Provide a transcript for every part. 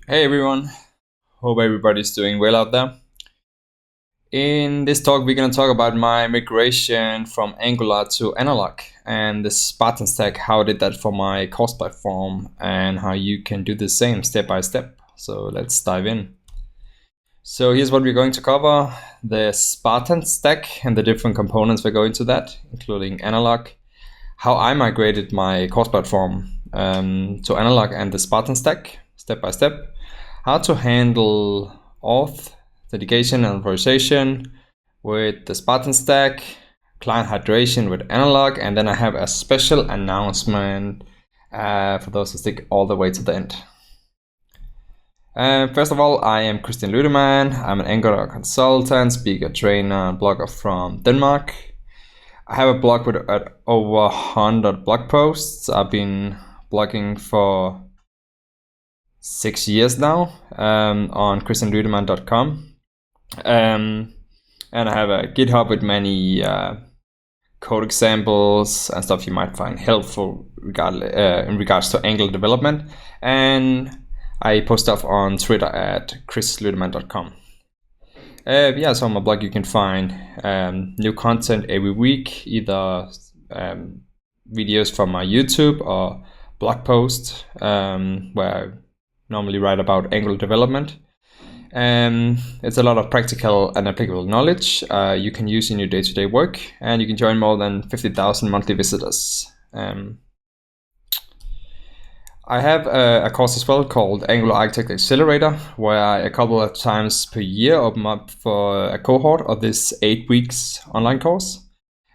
Hey everyone, hope everybody's doing well out there. In this talk, we're going to talk about my migration from Angular to Analog and the Spartan stack, how I did that for my course platform, and how you can do the same step by step. So let's dive in. So here's what we're going to cover: the Spartan stack and the different components that go into that, including Analog, how I migrated my course platform to Analog and the Spartan stack, step by step, how to handle authentication and authorization with the Spartan stack, client hydration with Analog, and then I have a special announcement for those who stick all the way to the end. First of all, I am Christian Ludemann. I'm an Angular consultant, speaker, trainer, and blogger from Denmark. I have a blog with over 100 blog posts. I've been blogging for 6 years now on christianludemann.com. And I have a GitHub with many code examples and stuff you might find helpful in regards to Angular development. And I post stuff on Twitter at chrisludemann.com. So on my blog you can find new content every week, either videos from my YouTube or blog posts where I normally write about Angular development. It's a lot of practical and applicable knowledge you can use in your day-to-day work, and you can join more than 50,000 monthly visitors. I have a course as well called Angular Architect Accelerator, where I a couple of times per year open up for a cohort of this 8 weeks online course.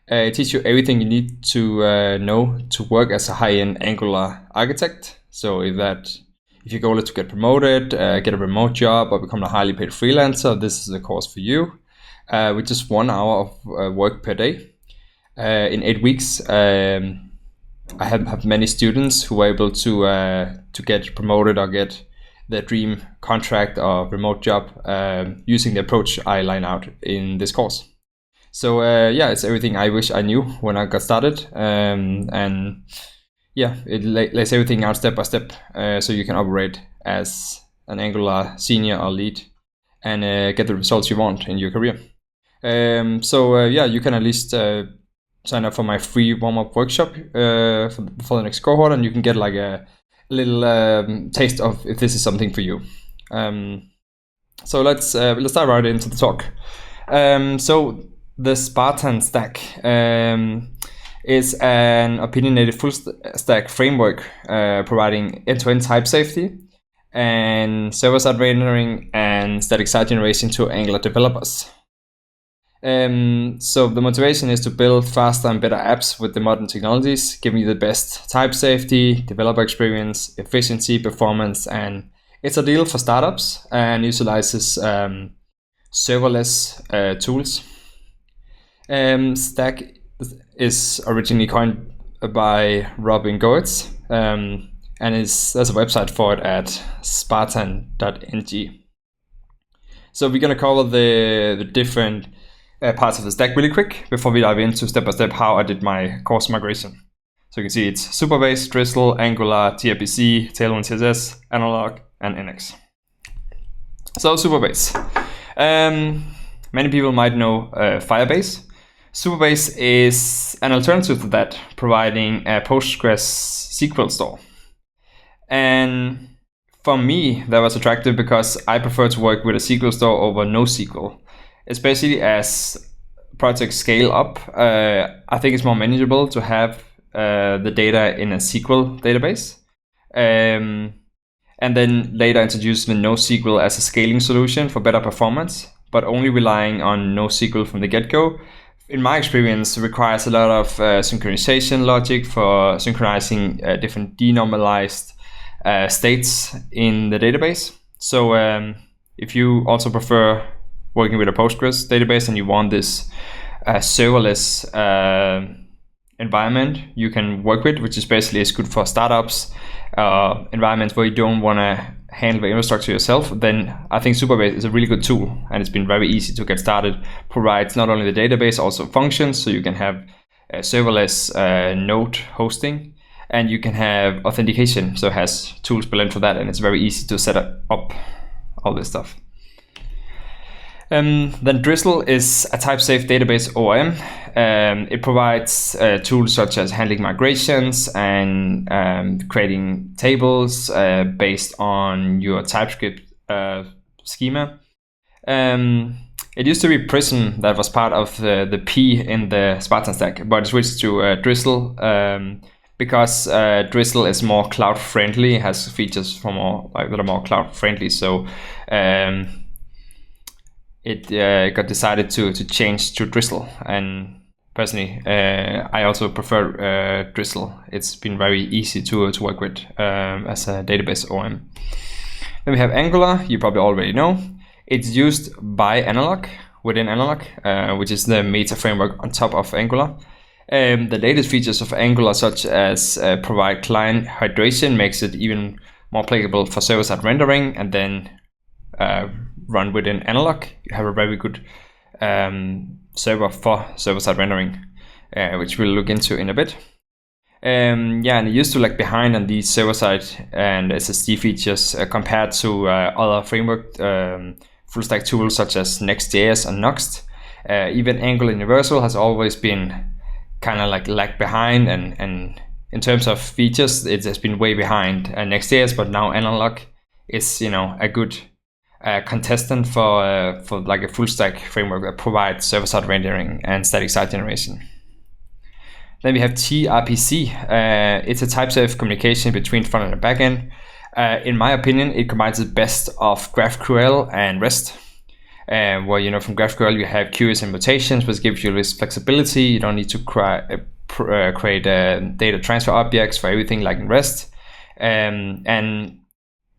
It teaches you everything you need to know to work as a high-end Angular architect. So if your goal is to get promoted, get a remote job, or become a highly paid freelancer, this is the course for you. With just 1 hour of work per day. In 8 weeks, I have many students who are able to get promoted or get their dream contract or remote job using the approach I line out in this course. So it's everything I wish I knew when I got started, it lays everything out step by step, so you can operate as an Angular senior or lead and get the results you want in your career. You can at least sign up for my free warm-up workshop for the next cohort, and you can get like a little taste of if this is something for you. So let's dive right into the talk. So the Spartan stack is an opinionated full stack framework providing end-to-end type safety and server-side rendering and static site generation to Angular developers. So the motivation is to build faster and better apps with the modern technologies, giving you the best type safety, developer experience, efficiency, performance, and it's a deal for startups and utilizes serverless tools. Stack is originally coined by Robin Goetz, and there's a website for it at spartan.ng. So we're going to cover the different parts of the stack really quick before we dive into step by step how I did my course migration. So you can see it's Supabase, Drizzle, Angular, tRPC, TailWindCSS, Analog, and NX. So Supabase. Many people might know Firebase. Supabase is an alternative to that, providing a Postgres SQL store. And for me, that was attractive because I prefer to work with a SQL store over NoSQL. Especially as projects scale up, I think it's more manageable to have the data in a SQL database. And then later introduce the NoSQL as a scaling solution for better performance, but only relying on NoSQL from the get-go, in my experience, requires a lot of synchronization logic for synchronizing different denormalized states in the database. So if you also prefer working with a Postgres database and you want this serverless environment you can work with, which is basically is good for startups, environments where you don't want to handle the infrastructure yourself, then I think Supabase is a really good tool, and it's been very easy to get started. Provides not only the database, also functions, so you can have serverless node hosting, And you can have authentication, so it has tools built in for that, and it's very easy to set up all this stuff. Then Drizzle is a type-safe database ORM. It provides tools such as handling migrations and creating tables based on your TypeScript schema. It used to be Prism that was part of the P in the Spartan stack, but it switched to Drizzle because Drizzle is more cloud-friendly, has features that are more cloud-friendly. So it got decided to change to Drizzle, and personally I also prefer Drizzle. It's been very easy to work with as a database ORM. Then we have Angular. You probably already know. It's used by Analog, within Analog, which is the meta framework on top of Angular. The latest features of Angular, such as provide client hydration, makes it even more applicable for server-side rendering, and then run within Analog. You have a very good server for server-side rendering, which we'll look into in a bit. And it used to lag behind on these server-side and SSD features compared to other framework full-stack tools such as Next.js and Nuxt. Even Angular Universal has always been kind of like lag behind, and in terms of features, it has been way behind Next.js, but now Analog is a good contestant for like a full-stack framework that provides server-side rendering and static site generation. Then we have tRPC. It's a type-safe communication between front and back end. In my opinion, it combines the best of GraphQL and REST. Where from GraphQL you have queues and mutations, which gives you this flexibility. You don't need to create data transfer objects for everything like in REST.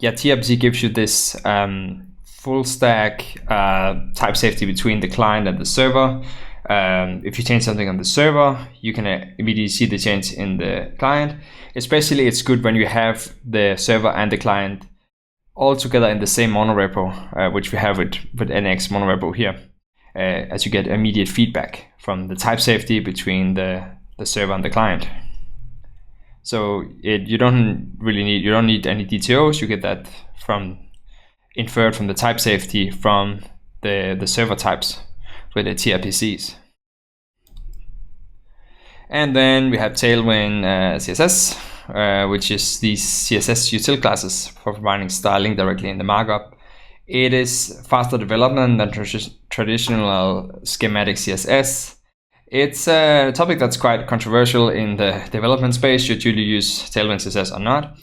tRPC gives you this full stack type safety between the client and the server. If you change something on the server, you can immediately see the change in the client. Especially it's good when you have the server and the client all together in the same monorepo, which we have with NX monorepo here, as you get immediate feedback from the type safety between the server and the client. So you don't need any DTOs. You get that inferred from the type safety from the server types with the tRPCs. And then we have TailWindCSS, which is these CSS util classes for providing styling directly in the markup. It is faster development than traditional schematic CSS. It's a topic that's quite controversial in the development space. Should you use TailWindCSS or not?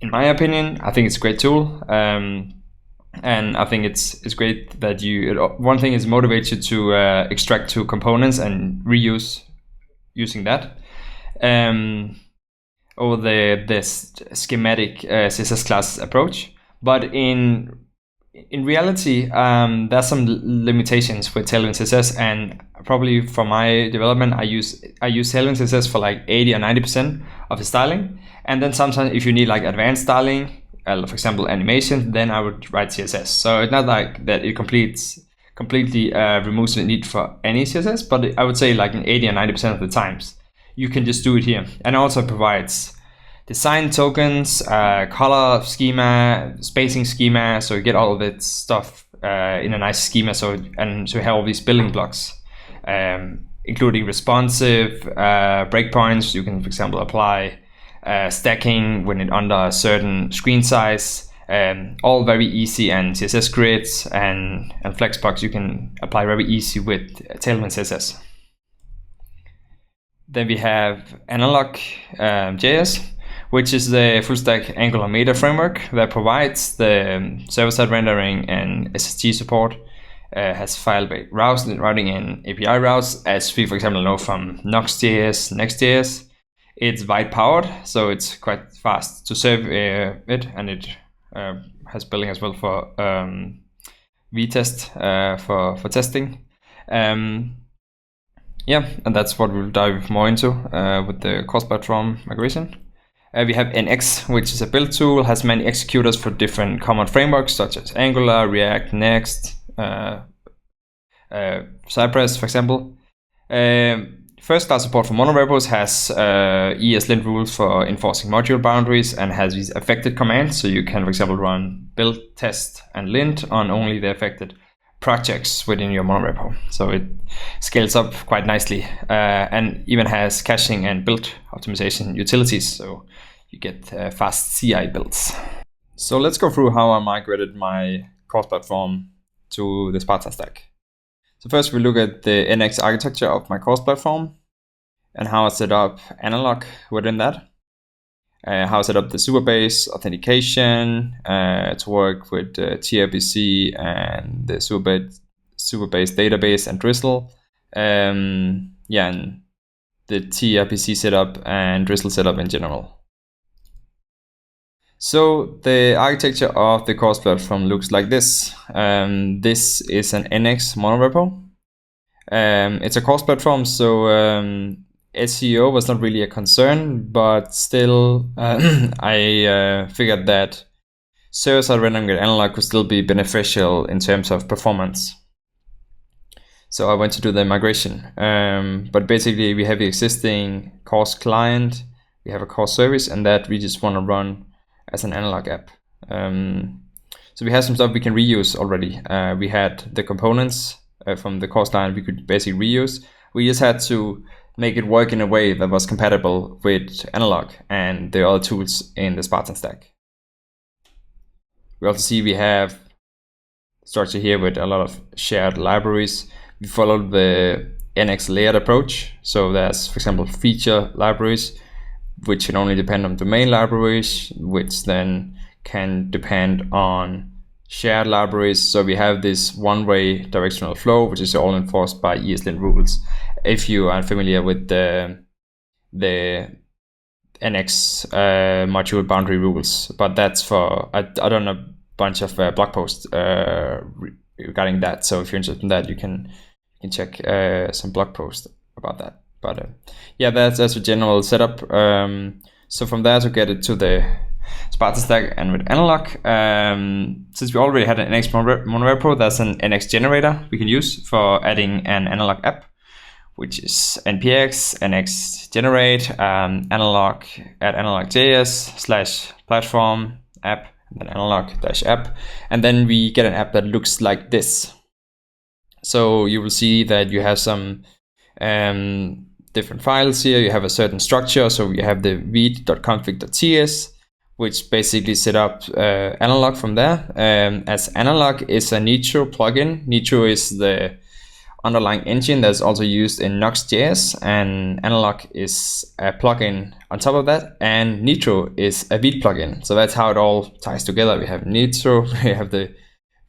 In my opinion, I think it's a great tool. And I think it's great that one thing is motivate you to extract two components and reuse using that over the schematic CSS class approach. But in reality, there's some limitations with TailWindCSS, and probably for my development, I use TailWindCSS for like 80 or 90% of the styling, and then sometimes if you need like advanced styling, for example animation, then I would write CSS. So it's not like that it completely removes the need for any CSS, but I would say like in 80 or 90% of the times you can just do it here. And it also provides design tokens, color schema, spacing schema, so you get all of that stuff in a nice schema. So you have all these building blocks, including responsive breakpoints. You can, for example, apply stacking when it under a certain screen size. All very easy, and CSS grids and flexbox you can apply very easy with TailWindCSS. Then we have Analog.js, which is the full stack Angular meta framework that provides the server-side rendering and SSD support. Has file-based routing and API routes, as we, for example, know from Nuxt.js, Next.js. It's Vite powered, so it's quite fast to serve it, and it has building as well for vtest for testing. And that's what we'll dive more into with the cross-platform migration. We have NX, which is a build tool, has many executors for different common frameworks such as Angular, React, Next, Cypress, for example. first class support for monorepos has ESLint rules for enforcing module boundaries and has these affected commands. So you can, for example, run build, test, and lint on only the affected projects within your monorepo. So it scales up quite nicely and even has caching and build optimization utilities. So you get fast CI builds. So let's go through how I migrated my course platform to the Spartan stack. So first we look at the NX architecture of my course platform and how I set up analog within that. How I set up the Supabase authentication to work with tRPC and the Supabase database and Drizzle. And the tRPC setup and Drizzle setup in general. So the architecture of the course platform looks like this. This is an NX monorepo. It's a course platform, so SEO was not really a concern, but still I figured that server-side rendering with analog could still be beneficial in terms of performance. So I went to do the migration. But basically we have the existing course client, we have a course service, and that we just want to run as an analog app. So we have some stuff we can reuse already. We had the components from the course client we could basically reuse. We just had to make it work in a way that was compatible with analog and the other tools in the Spartan stack. We also see we have structure here with a lot of shared libraries. We followed the NX layered approach. So there's, for example, feature libraries, which can only depend on domain libraries, which then can depend on shared libraries. So we have this one-way directional flow, which is all enforced by ESLint rules. If you are familiar with the NX module boundary rules, but that's for, I done a bunch of blog posts regarding that. So if you're interested in that, you can check some blog posts about that. But yeah, that's a general setup. So from there to get it to the Spartan stack and with analog, since we already had an NX monorepo, there's an NX generator we can use for adding an analog app, which is npx NX generate analog at analog.js/platform app, and then analog-app, and then we get an app that looks like this. So you will see that you have some different files here. You have a certain structure. So you have the read.config.ts, which basically set up analog from there. As analog is a Nitro plugin. Nitro is the underlying engine that's also used in Nuxt.js, and analog is a plugin on top of that, and Nitro is a Vite plugin. So that's how it all ties together. We have Nitro, we have the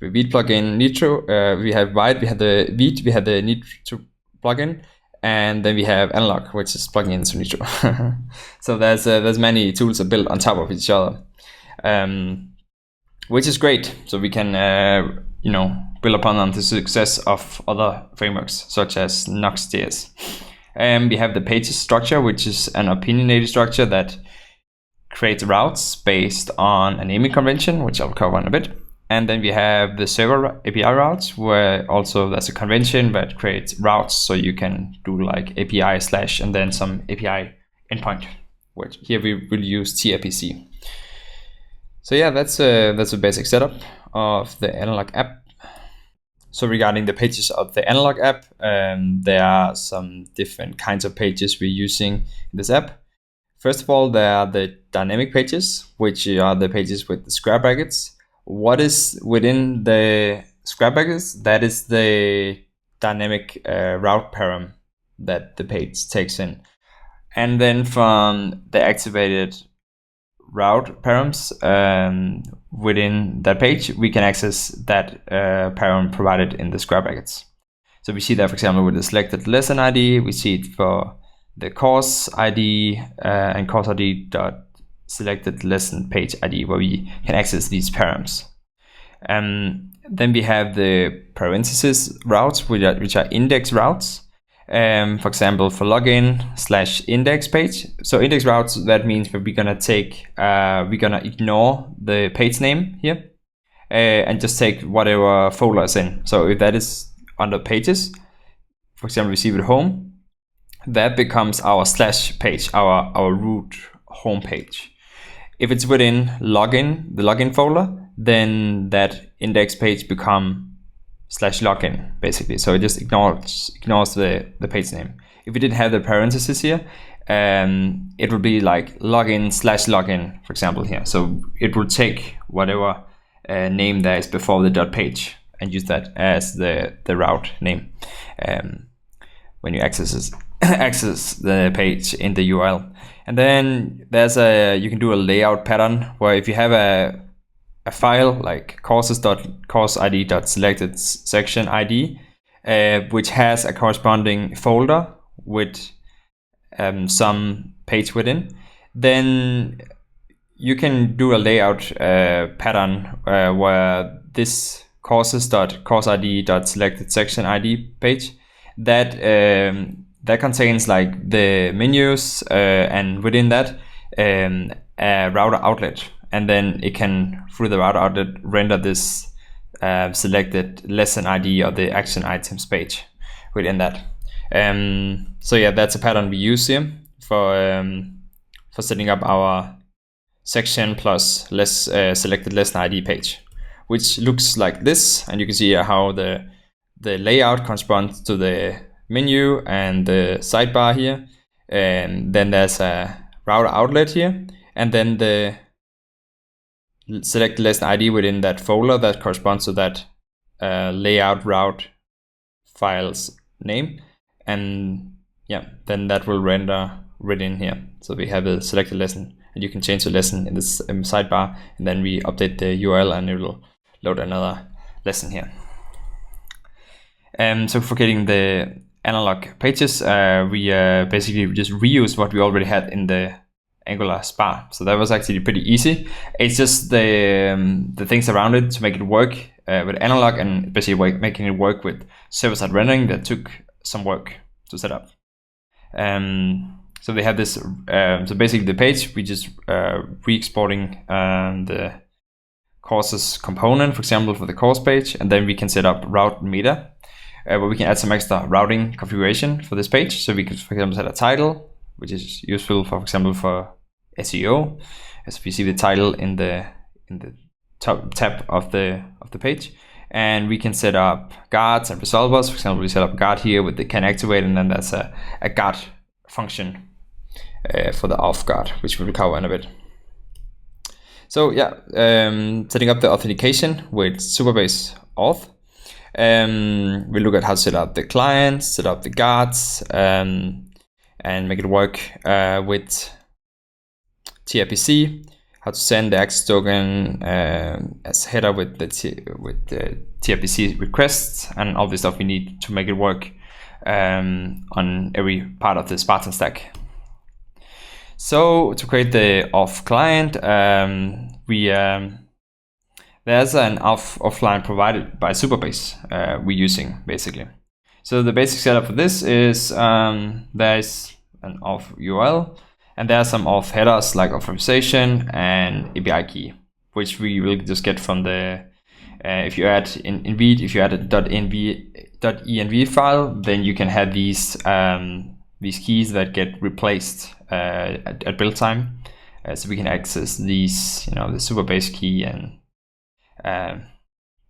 Vite plugin Nitro, we have Vite, we have the Vite, we have the Nitro plugin, and then we have analog, which is plugging into Nitro. So there's many tools that built on top of each other, which is great. So we can build upon the success of other frameworks such as Nuxt.js. We have the pages structure, which is an opinionated structure that creates routes based on a naming convention, which I'll cover in a bit. And then we have the server API routes, where also there's a convention that creates routes, so you can do like API / and then some API endpoint, which here we will use tRPC. So yeah, that's a basic setup of the analog app. So regarding the pages of the analog app, there are some different kinds of pages we're using in this app. First of all, there are the dynamic pages, which are the pages with the square brackets. What is within the square brackets? That is the dynamic route param that the page takes in. And then from the activated route params within that page, we can access that param provided in the square brackets. So we see that, for example, with the selected lesson ID, we see it for the course ID and course ID dot selected lesson page ID, where we can access these params. Then we have the parenthesis routes, which are index routes. For example, for login / index page. So index routes, that means that we're gonna ignore the page name here and just take whatever folder is in. So if that is under pages, for example, we see with home, that becomes our slash page, our root home page. If it's within login, the login folder, then that index page become /login basically. So it just ignores the page name. If we didn't have the parentheses here, it would be like login/login, for example, here. So it will take whatever name there is before the .page and use that as the route name when you access the page in the URL. And then you can do a layout pattern where if you have a file like courses.courseid.selected section ID, which has a corresponding folder with some page within, then you can do a layout pattern where this courses.courseid.selected section ID page that contains like the menus and within that a router outlet, and then it can through the router outlet render this selected lesson ID or the action items page within that. So yeah, that's a pattern we use here for setting up our section plus selected lesson ID page, which looks like this, and you can see here how the layout corresponds to the menu and the sidebar here, and then there's a router outlet here, and then the select lesson ID within that folder that corresponds to that layout route file's name, and yeah, then that will render written here. So we have a selected lesson, and you can change the lesson in this sidebar, and then we update the URL and it will load another lesson here. So for getting the analog pages, we basically just reuse what we already had in the Angular SPA. So that was actually pretty easy. It's just the things around it to make it work with analog, and basically making it work with server-side rendering that took some work to set up. So they have this, so basically the page, we just re-exporting the courses component, for example, for the course page, and then we can set up route meta, where we can add some extra routing configuration for this page. So we could, for example, set a title, which is useful for example, for SEO, as we see the title in the top tab of the page. And we can set up guards and resolvers. For example, we set up a guard here with the can activate, and then there's a guard function for the off guard, which we will cover in a bit. So yeah, setting up the authentication with Supabase auth. We look at how to set up the clients, set up the guards, and make it work with tRPC. How to send the access token as header with the tRPC requests, and all this stuff we need to make it work on every part of the Spartan stack. So to create the auth client, there's an offline provided by Supabase we're using basically. So the basic setup for this is there's an auth URL, and there are some auth headers like authorization and API key, which we will just get from the if you add indeed, if you add a .env file, then you can have these keys that get replaced at build time, so we can access these, the Supabase key and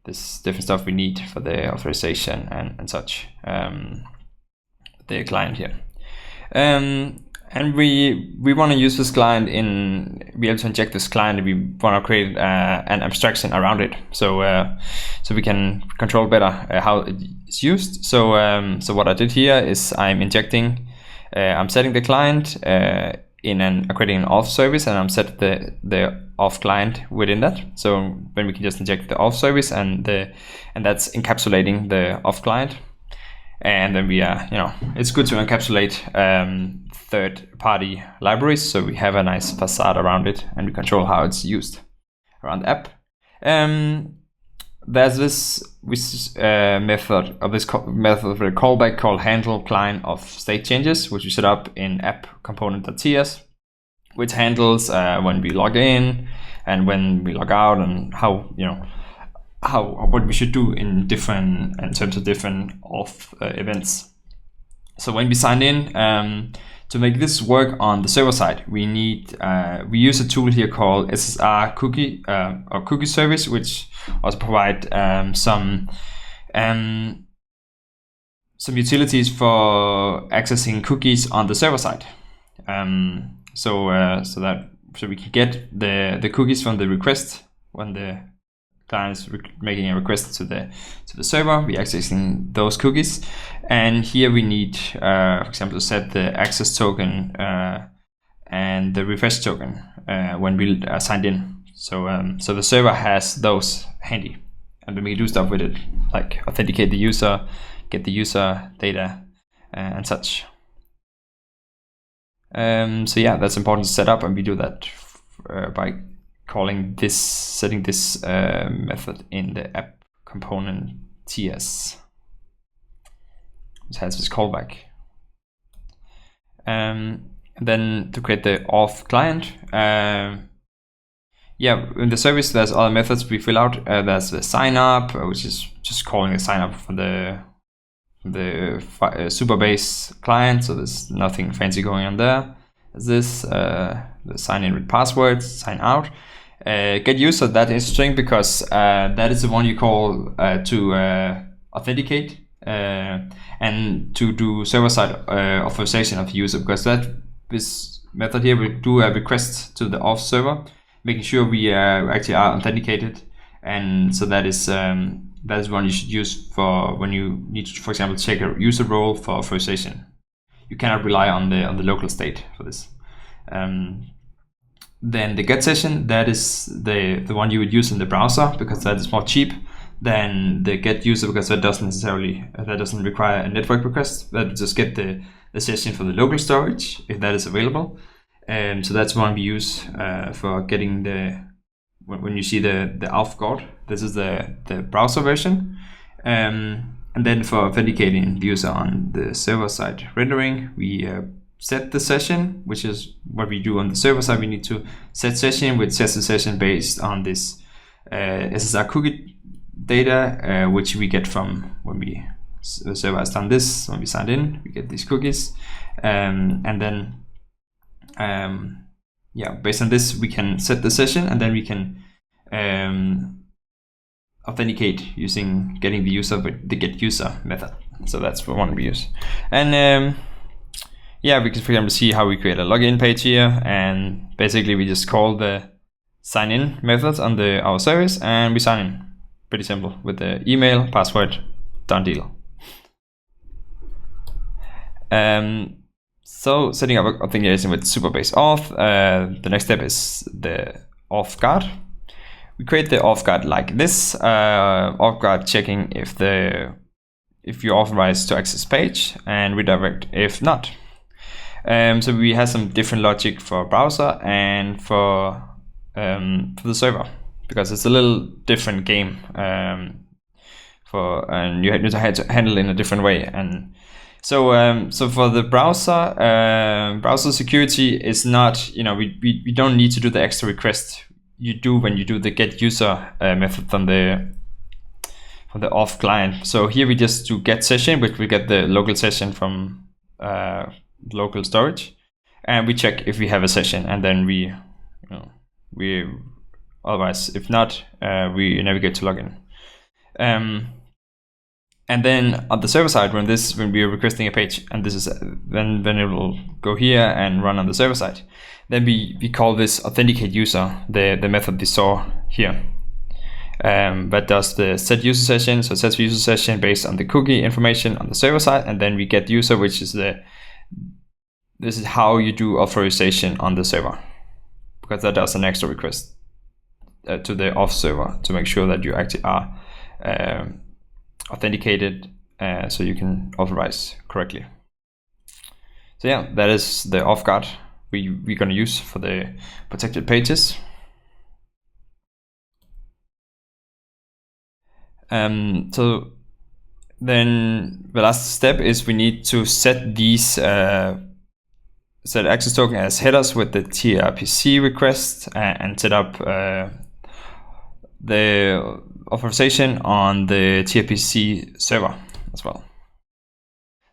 this different stuff we need for the authorization and such, the client here. And we want to use this client be able to inject this client, and we want to create an abstraction around it, so we can control better how it's used. So what I did here is I'm setting the client creating an auth service, and I'm set the auth client within that. So then we can just inject the auth service, and that's encapsulating the auth client. And then we it's good to encapsulate third-party libraries, so we have a nice facade around it, and we control how it's used around the app. There's this method with a callback called handle client of state changes, which we set up in app component.ts, which handles when we log in and when we log out, and what we should do in terms of different auth events. So when we sign in, to make this work on the server side, we use a tool here called SSR cookie or cookie service, which also provide some utilities for accessing cookies on the server side. So we can get the cookies from the request when the client is making a request to the server. We're accessing those cookies, and here we need, for example, to set the access token and the refresh token when we are signed in. So the server has those handy, and then we do stuff with it, like authenticate the user, get the user data, and such. So yeah, that's important to set up, and we do that by setting this method in the app component TS, which has this callback. And then to create the auth client, in the service there's other methods we fill out. There's the sign up, which is just calling the sign up for the Supabase client, so there's nothing fancy going on there. There's this the sign in with passwords, sign out. Get user, that is string because that is the one you call to authenticate and to do server-side authorization of the user, because this method here will do a request to the auth server, making sure we actually are authenticated. And so that is one you should use for when you need to, for example, check a user role for authorization. You cannot rely on the local state for this. Then the get session, that is the one you would use in the browser, because that is more cheap than the get user, because that doesn't require a network request. That just get the session for the local storage if that is available. So that's one we use for getting when you see the auth guard. This is the browser version. And then for authenticating the user on the server side rendering, we set the session, which is what we do on the server side. We need to set session, which sets the session based on this SSR cookie data, which we get from when the server has done this. When we signed in, we get these cookies, and then based on this we can set the session, and then we can authenticate using getting the user with the get user method. So that's the one we use. And we can, for example, see how we create a login page here, and basically we just call the sign in methods on our service, and we sign in. Pretty simple, with the email, password, done deal. So setting up authentication with Supabase auth, the next step is the auth guard. We create the auth guard like this. Auth guard checking if you're authorized to access page, and redirect if not. So we have some different logic for browser and for the server, because it's a little different game, and you need to handle it in a different way. And so for the browser security is not, we don't need to do the extra request you do when you do the get user method from the auth client. So here we just do get session, which we get the local session from local storage, and we check if we have a session, and then we otherwise if not, we navigate to login. And then on the server side, when we are requesting a page, and this is then it will go here and run on the server side, then we call this authenticate user, the method we saw here, that does the set user session. So it sets user session based on the cookie information on the server side, and then we get user, which is this is how you do authorization on the server, because that does an extra request to the auth server to make sure that you actually are authenticated, so you can authorize correctly. So yeah, that is the auth guard we're going to use for the protected pages. So then the last step is we need to set these set access token as headers with the tRPC request, and set up the authorization on the tRPC server as well.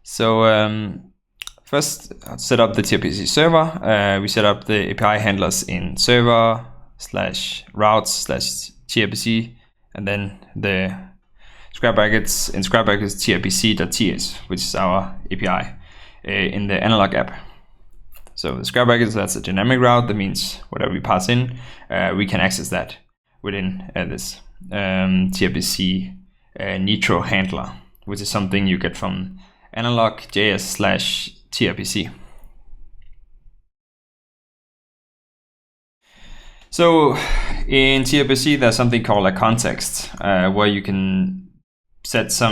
So first, set up the tRPC server. We set up the API handlers in server/routes/tRPC, and then the square brackets tRPC.ts, which is our API in the analog app. So the square brackets, that's a dynamic route. That means whatever we pass in, we can access that within this tRPC Nitro handler, which is something you get from analog.js/tRPC. So in tRPC, there's something called a context, where you can set a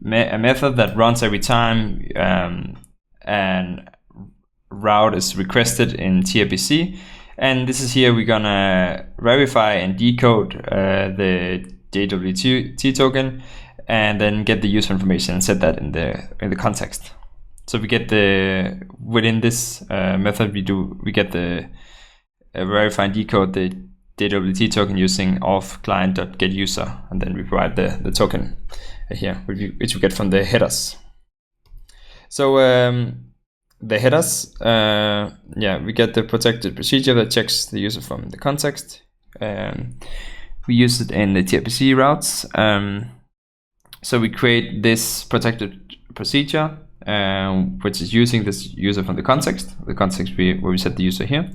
method that runs every time and route is requested in tRPC. And this is here we're gonna verify and decode the JWT token, and then get the user information and set that in the context. So we get within this method we get the verify and decode the JWT token using auth client.getUser, and then we provide the token here, which we get from the headers. So the headers, we get the protected procedure that checks the user from the context. We use it in the tRPC routes. So we create this protected procedure, which is using this user from the context where we set the user here.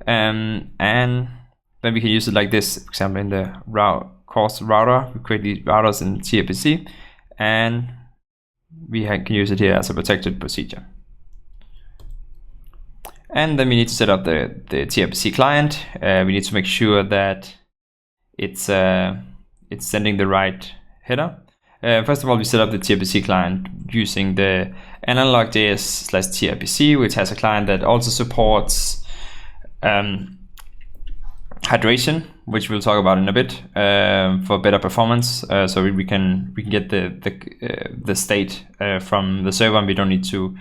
And then we can use it like this. For example, in the course router, we create these routers in tRPC, and we can use it here as a protected procedure. And then we need to set up the tRPC client. We need to make sure that it's sending the right header. First of all, we set up the tRPC client using the analog.js/tRPC, which has a client that also supports hydration, which we'll talk about in a bit, for better performance. So we can get the state from the server, and we don't need to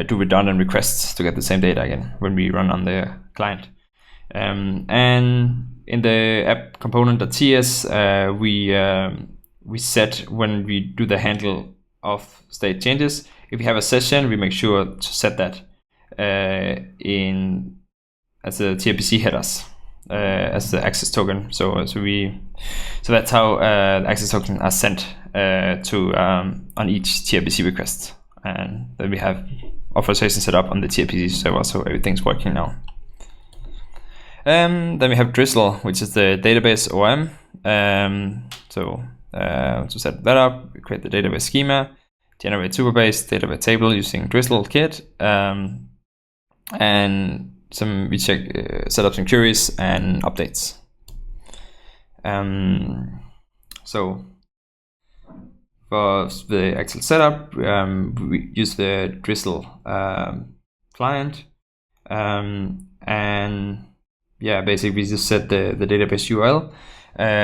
do redundant requests to get the same data again when we run on the client. And in the app component.ts, we set when we do the handle of state changes. If we have a session, we make sure to set that as a tRPC headers, as the access token. So that's how access tokens are sent to on each tRPC request, and then we have authorization set up on the tRPC server, so everything's working now. Then we have Drizzle, which is the database OM. To set that up, we create the database schema, generate Supabase database table using Drizzle kit, and we set up some queries and updates. So for the actual setup, we use the Drizzle client, and basically we just set the database URL,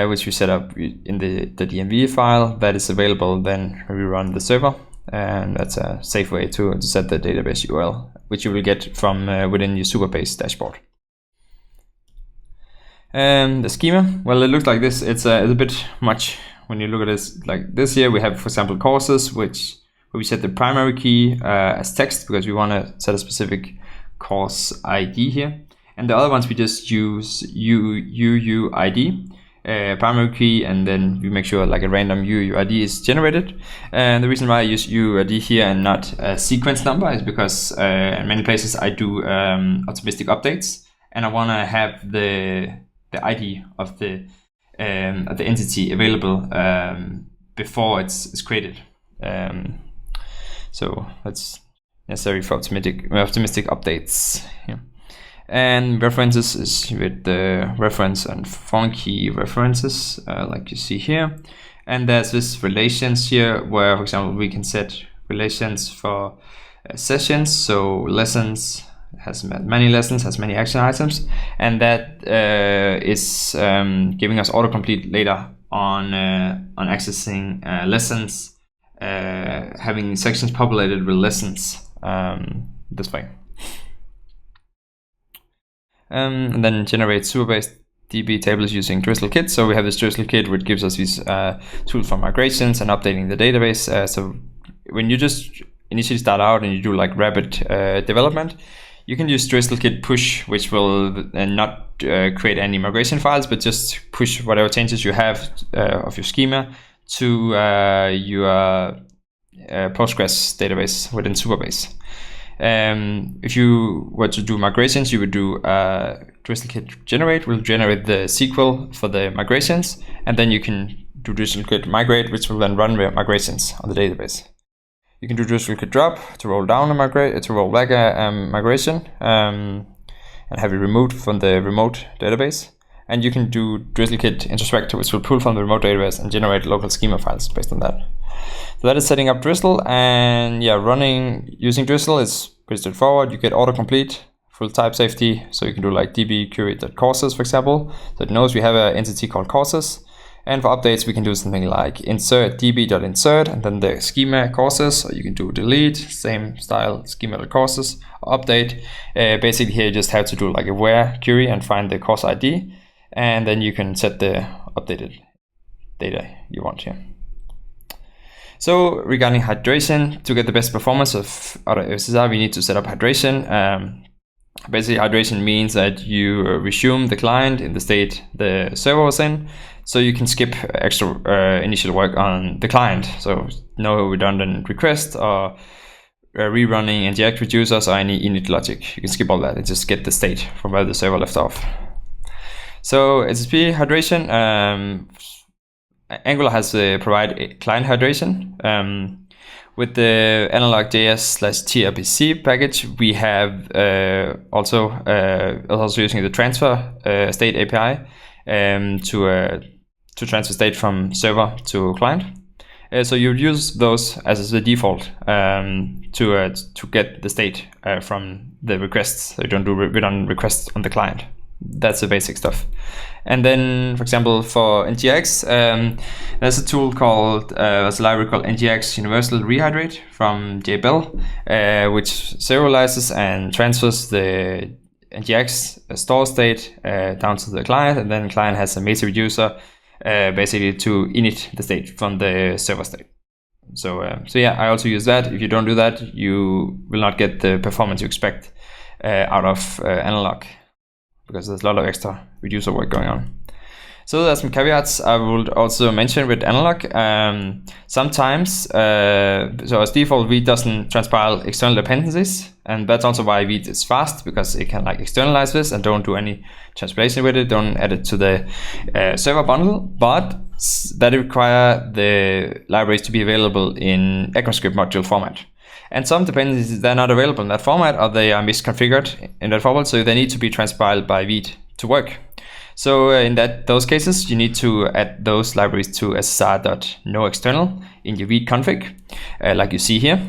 which we set up in the DMV file that is available then when we run the server, and that's a safe way to set the database URL, which you will get from within your Supabase dashboard. And the schema, well, it looks like this. It's a bit much when you look at this. Like this here, we have, for example, courses, where we set the primary key as text because we want to set a specific course ID here, and the other ones we just use UUID. Primary key, and then we make sure like a random UUID is generated. And the reason why I use UUID here and not a sequence number is because in many places I do optimistic updates, and I want to have the ID of the entity available before it's created. So that's necessary for optimistic updates here. And references is with the reference and funky references, like you see here. And there's this relations here where, for example, we can set relations for sessions. So lessons has many lessons, has many action items, and that is giving us autocomplete later on accessing lessons, having sections populated with lessons this way. And then generate Supabase DB tables using Drizzle kit. So we have this Drizzle kit which gives us these tools for migrations and updating the database. So when you just initially start out and you do like rapid development, you can use Drizzle git push, which will not create any migration files, but just push whatever changes you have of your schema to your Postgres database within Supabase. If you were to do migrations, you would do Drizzle git generate will generate the SQL for the migrations, and then you can do Drizzle git migrate, which will then run migrations on the database. You can do Drizzle git drop to roll down to roll back a migration and have it removed from the remote database. And you can do Drizzle git introspect, which will pull from the remote database and generate local schema files based on that. So that is setting up Drizzle, and yeah, running using Drizzle is pretty straightforward. You get autocomplete, full type safety, so you can do like db_curate.courses, for example. So it knows we have an entity called courses. And for updates, we can do something like insert db.insert and then the schema courses, or you can do delete, same style, schema.courses, or update. Basically here you just have to do like a where query and find the course ID, and then you can set the updated data you want here. So regarding hydration, to get the best performance out of SSR, we need to set up hydration. Basically, hydration means that you resume the client in the state the server was in, so you can skip extra initial work on the client. So no redundant request or rerunning NGX reducers or any init logic. You can skip all that and just get the state from where the server left off. So SSP hydration, Angular has provide client hydration. With the analog.js/tRPC package, we have also using the transfer state API to transfer state from server to client. So you use those as the default to get the state from the requests. So you don't do redundant requests on the client. That's the basic stuff. And then, for example, for NGX, there's a tool called, there's a library called NGX Universal Rehydrate from JBell, which serializes and transfers the NGX store state down to the client, and then the client has a meta reducer basically to init the state from the server state. So yeah, I also use that. If you don't do that, you will not get the performance you expect out of analog, because there's a lot of extra reducer work going on. So there's some caveats I would also mention with analog. Sometimes, so as default, Vite doesn't transpile external dependencies, and that's also why Vite is fast, because it can like externalize this and don't do any transpilation with it, don't add it to the server bundle, but that require the libraries to be available in ECMAScript module format. And some dependencies, they're not available in that format, or they are misconfigured in that format, so they need to be transpiled by Vite to work. So in those cases, you need to add those libraries to ssr.noexternal in your Vite config, like you see here.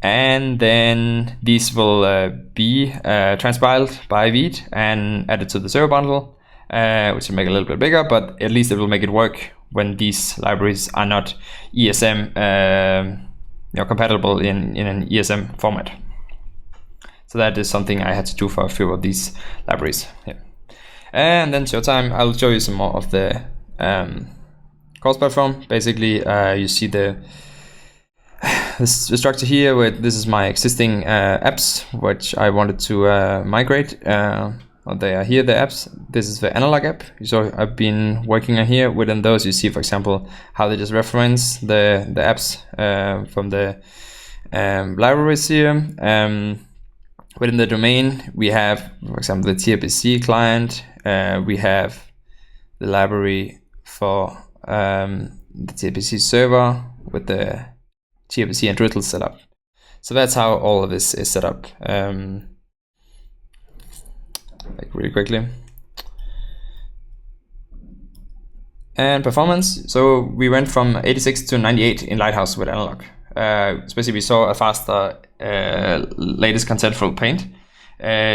And then these will be transpiled by Vite and added to the server bundle, which will make it a little bit bigger, but at least it will make it work when these libraries are not ESM compatible in an ESM format. So that is something I had to do for a few of these libraries. Yeah. And then showtime, I'll show you some more of the course platform. Basically, you see the structure here, where this is my existing apps, which I wanted to migrate. They are here, the apps. This is the analog app. So I've been working on here. Within those, you see, for example, how they just reference the apps from the libraries here. Within the domain, we have, for example, the tRPC client. We have the library for the tRPC server with the tRPC and Drizzle set up. So that's how all of this is set up. Like really quickly. And performance. So we went from 86 to 98 in Lighthouse with analog. Especially we saw a faster latest contentful paint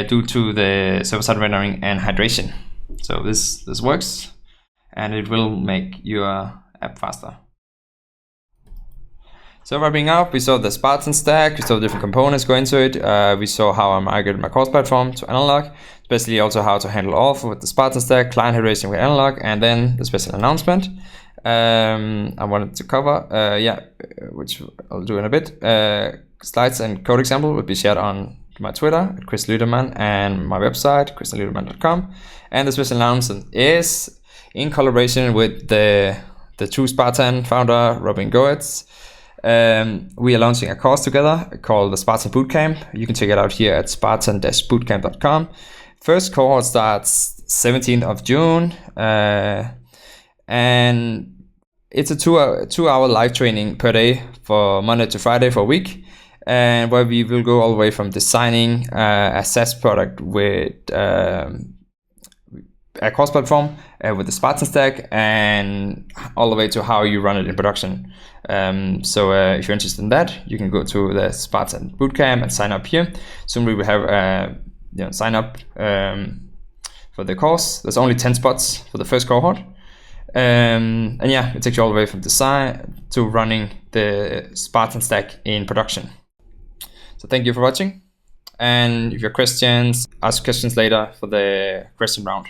due to the server-side rendering and hydration. So this works, and it will make your app faster. So wrapping up, we saw the Spartan stack, we saw different components go into it, we saw how I migrated my course platform to analog, especially also how to handle off with the Spartan stack, client hydration with analog, and then the special announcement I wanted to cover, which I'll do in a bit. slides and code example will be shared on my Twitter at Chris Luderman and my website christianluderman.com. And the special announcement is in collaboration with the true Spartan founder Robin Goetz. We are launching a course together called the Spartan Bootcamp. You can check it out here at spartan-bootcamp.com. First cohort starts 17th of June, and it's a two-hour live training per day for Monday to Friday for a week, and where we will go all the way from designing a SaaS product with a cross-platform with the Spartan stack, and all the way to how you run it in production. So if you're interested in that, you can go to the Spartan Bootcamp and sign up here. Soon we will have sign up for the course. There's only 10 spots for the first cohort. And yeah, it takes you all the way from design to running the Spartan stack in production. So thank you for watching. And if you have questions, ask questions later for the question round.